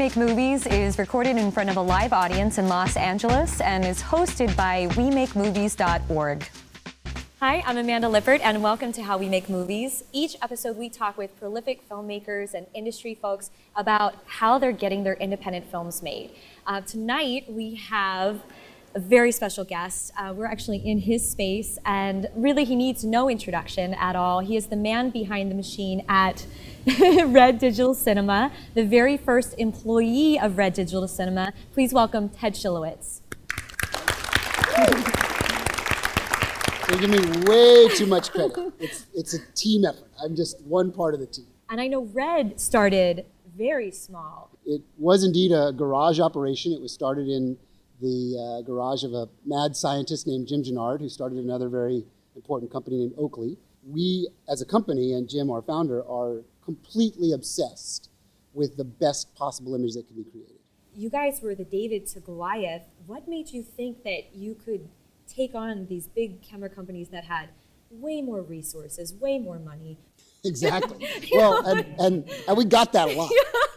Make Movies is recorded in front of a live audience in Los Angeles and is hosted by WeMakeMovies.org. Hi, I'm Amanda Lippert, and welcome to How We Make Movies. Each episode we talk with prolific filmmakers and industry folks about how they're getting their independent films made. Tonight we have a very special guest. We're actually in his space, and really he needs no introduction at all. He is the man behind the machine at Red Digital Cinema, the very first employee of Red Digital Cinema. Please welcome Ted Schilowitz. You give me way too much credit. It's a team effort. I'm just one part of the team. And I know Red started very small. It was indeed a garage operation. It was started in the garage of a mad scientist named Jim Gennard, who started another very important company named Oakley. We, as a company, and Jim, our founder, are completely obsessed with the best possible image that can be created. You guys were the David to Goliath. What made you think that you could take on these big camera companies that had way more resources, way more money? Exactly. Well, and we got that a lot.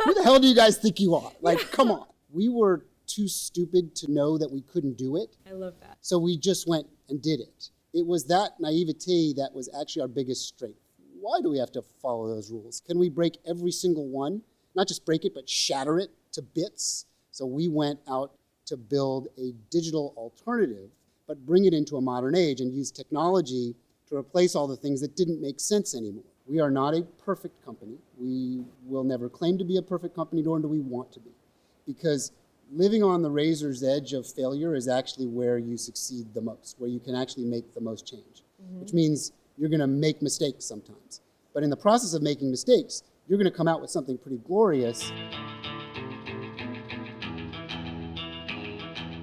Who the hell do you guys think you are? Like, come on. We were too stupid to know that we couldn't do it. I love that. So we just went and did it. It was that naivete that was actually our biggest strength. Why do we have to follow those rules? Can we break every single one? Not just break it, but shatter it to bits. So we went out to build a digital alternative, but bring it into a modern age and use technology to replace all the things that didn't make sense anymore. We are not a perfect company. We will never claim to be a perfect company, nor do we want to be. Because living on the razor's edge of failure is actually where you succeed the most, where you can actually make the most change, which means you're going to make mistakes sometimes. But in the process of making mistakes, you're going to come out with something pretty glorious.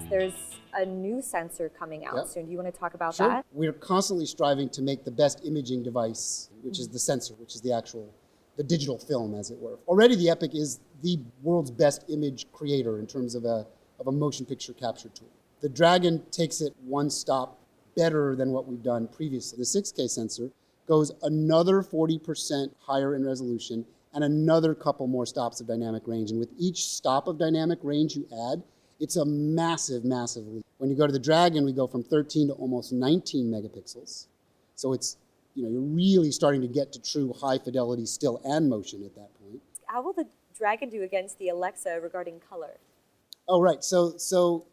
There's a new sensor coming out soon. Do you want to talk about that? We're constantly striving to make the best imaging device, which is the sensor, which is the digital film, as it were. Already the Epic is the world's best image creator in terms of a motion picture capture tool. The Dragon takes it one stop better than what we've done previously. The 6K sensor goes another 40% higher in resolution and another couple more stops of dynamic range. And with each stop of dynamic range you add, it's a massive, massive leap. When you go to the Dragon, we go from 13 to almost 19 megapixels. So it's, you're really starting to get to true high fidelity still and motion at that point. How will the Dragon do against the Alexa regarding color? Oh, right. So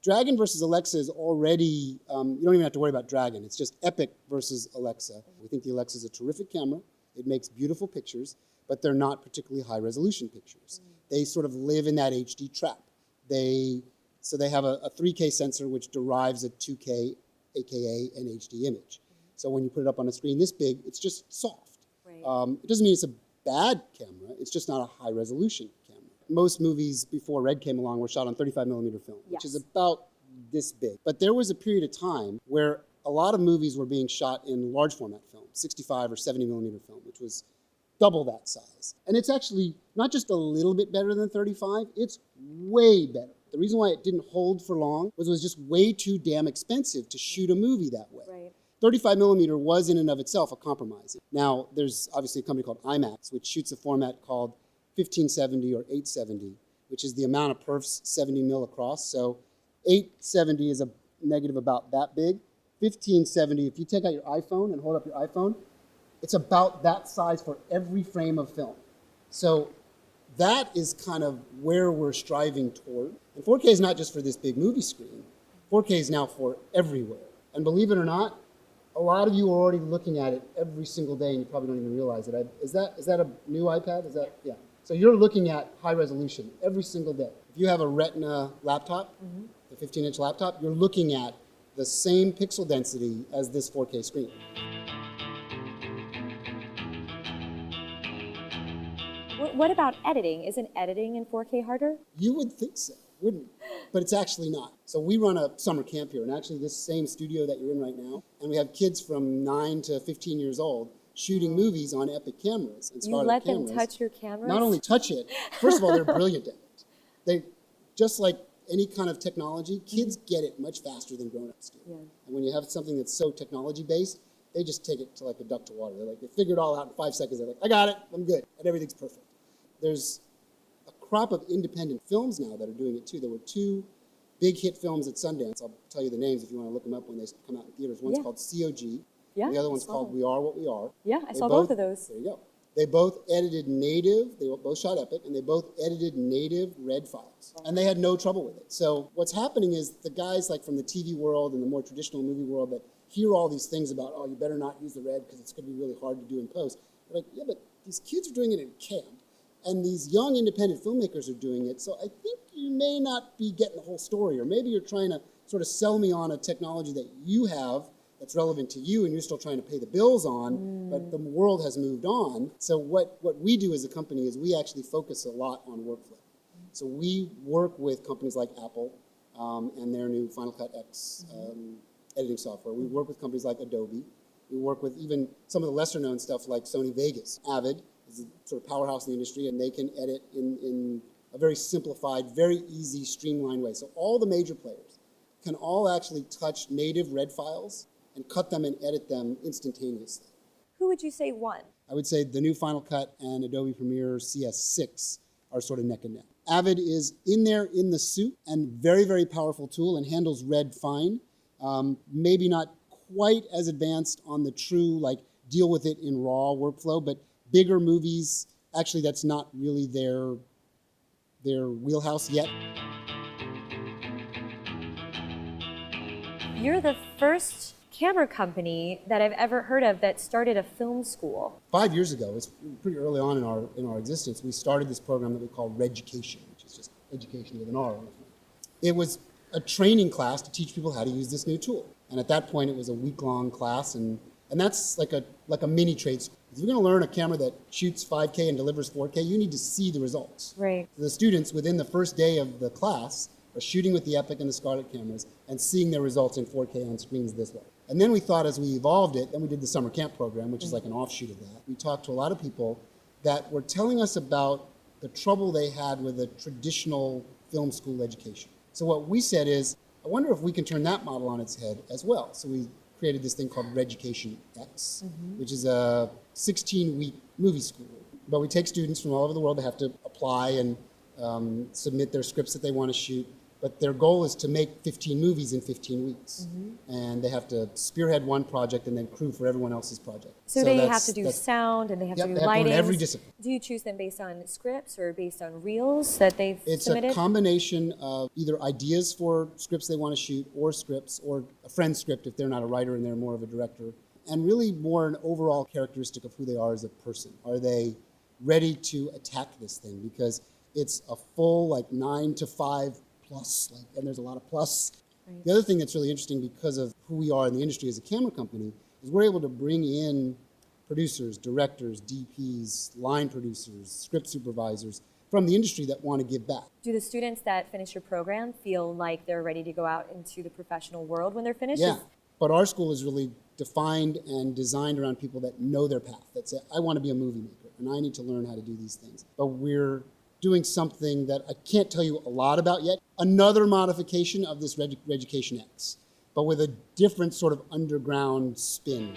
Dragon versus Alexa is already, you don't even have to worry about Dragon. It's just Epic versus Alexa. We think the Alexa is a terrific camera. It makes beautiful pictures, but they're not particularly high resolution pictures. They sort of live in that HD trap. So they have a 3K sensor which derives a 2K, aka an HD image. So when you put it up on a screen this big, it's just soft. Right. It doesn't mean it's a bad camera, it's just not a high resolution camera. Most movies before Red came along were shot on 35 millimeter film, which is about this big. But there was a period of time where a lot of movies were being shot in large format film, 65 or 70 millimeter film, which was double that size. And it's actually not just a little bit better than 35, it's way better. The reason why it didn't hold for long was it was just way too damn expensive to shoot a movie that way. Right. 35 millimeter was in and of itself a compromise. Now, there's obviously a company called IMAX, which shoots a format called 1570 or 870, which is the amount of perfs 70 mil across. So 870 is a negative about that big. 1570, if you take out your iPhone and hold up your iPhone, it's about that size for every frame of film. So that is kind of where we're striving toward. And 4K is not just for this big movie screen. 4K is now for everywhere. And believe it or not, a lot of you are already looking at it every single day, and you probably don't even realize it. Is that a new iPad? Yeah. So you're looking at high resolution every single day. If you have a Retina laptop, a 15-inch laptop, you're looking at the same pixel density as this 4K screen. What about editing? Isn't editing in 4K harder? You would think so, wouldn't you? But it's actually not. So we run a summer camp here, and actually this same studio that you're in right now, and we have kids from 9 to 15 years old shooting movies on Epic cameras and Starlight cameras. You let them touch your cameras? Not only touch it, first of all, they're brilliant at it. They, just like any kind of technology, kids get it much faster than grown-ups do. Yeah. And when you have something that's so technology-based, they just take it to like a duck to water. They figure it all out in 5 seconds. They're like, I got it, I'm good, and everything's perfect. There's a crop of independent films now that are doing it too. There were two big hit films at Sundance. I'll tell you the names if you want to look them up when they come out in theaters. One's called COG, and the other one's called We Are What We Are. Yeah, I saw both of those. There you go. They both edited native, they both shot Epic, and they both edited native Red files. And they had no trouble with it. So what's happening is the guys like from the TV world and the more traditional movie world that hear all these things about, oh, you better not use the Red because it's going to be really hard to do in post. They're like, yeah, but these kids are doing it in camp. And these young independent filmmakers are doing it. So I think you may not be getting the whole story, or maybe you're trying to sort of sell me on a technology that you have that's relevant to you and you're still trying to pay the bills on, but the world has moved on. So what we do as a company is we actually focus a lot on workflow. So we work with companies like Apple and their new Final Cut X editing software. We work with companies like Adobe. We work with even some of the lesser known stuff like Sony Vegas. Avid is a sort of powerhouse in the industry, and they can edit in a very simplified, very easy, streamlined way. So all the major players can all actually touch native Red files and cut them and edit them instantaneously. Who would you say won? I would say the new Final Cut and Adobe Premiere CS6 are sort of neck and neck. Avid is in there in the suit and very, very powerful tool and handles Red fine. Maybe not quite as advanced on the true, like, deal with it in raw workflow, but bigger movies, actually that's not really their wheelhouse yet. You're the first camera company that I've ever heard of that started a film school. 5 years ago, it's pretty early on in our existence, we started this program that we call Reducation, which is just education with an R on it. It was a training class to teach people how to use this new tool. And at that point, it was a week-long class, and that's like a mini trade school. If you're going to learn a camera that shoots 5K and delivers 4K, you need to see the results. Right. The students, within the first day of the class, are shooting with the Epic and the Scarlett cameras and seeing their results in 4K on screens this way. And then we thought as we evolved it, then we did the summer camp program, which is like an offshoot of that. We talked to a lot of people that were telling us about the trouble they had with a traditional film school education. So what we said is, I wonder if we can turn that model on its head as well. So we created this thing called Reducation X, which is a 16-week movie school. But we take students from all over the world that have to apply and submit their scripts that they want to shoot. But their goal is to make 15 movies in 15 weeks. And they have to spearhead one project and then crew for everyone else's project. So they have to do sound and they have to do lighting. They have to every discipline. Do you choose them based on scripts or based on reels that they've submitted? It's a combination of either ideas for scripts they want to shoot or scripts, or a friend's script if they're not a writer and they're more of a director. And really more an overall characteristic of who they are as a person. Are they ready to attack this thing? Because it's a full 9 to 5 plus, and there's a lot of plus. Right. The other thing that's really interesting because of who we are in the industry as a camera company is we're able to bring in producers, directors, DPs, line producers, script supervisors from the industry that want to give back. Do the students that finish your program feel like they're ready to go out into the professional world when they're finished? Yeah, but our school is really defined and designed around people that know their path, that say, I want to be a movie maker and I need to learn how to do these things. But we're doing something that I can't tell you a lot about yet. Another modification of this Reducation X, but with a different sort of underground spin.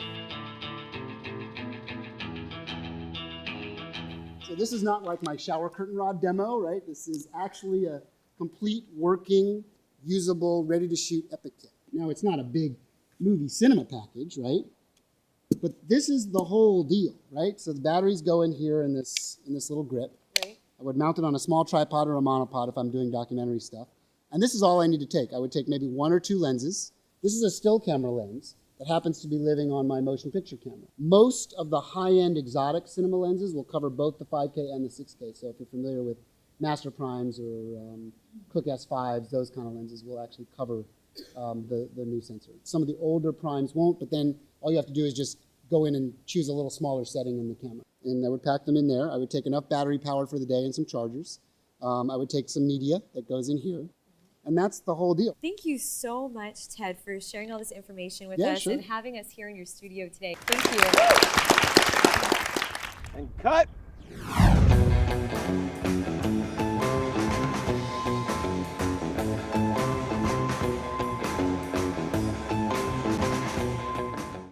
So this is not like my shower curtain rod demo, right? This is actually a complete working, usable, ready-to-shoot Epic kit. Now, it's not a big movie cinema package, right? But this is the whole deal, right? So the batteries go in here in this little grip. I would mount it on a small tripod or a monopod if I'm doing documentary stuff. And this is all I need to take. I would take maybe 1 or 2 lenses. This is a still camera lens that happens to be living on my motion picture camera. Most of the high-end exotic cinema lenses will cover both the 5K and the 6K. So if you're familiar with Master Primes or Cooke S5s, those kind of lenses will actually cover the new sensor. Some of the older primes won't, but then all you have to do is just go in and choose a little smaller setting in the camera. And I would pack them in there. I would take enough battery power for the day and some chargers. I would take some media that goes in here. And that's the whole deal. Thank you so much, Ted, for sharing all this information with us and having us here in your studio today. Thank you. And cut.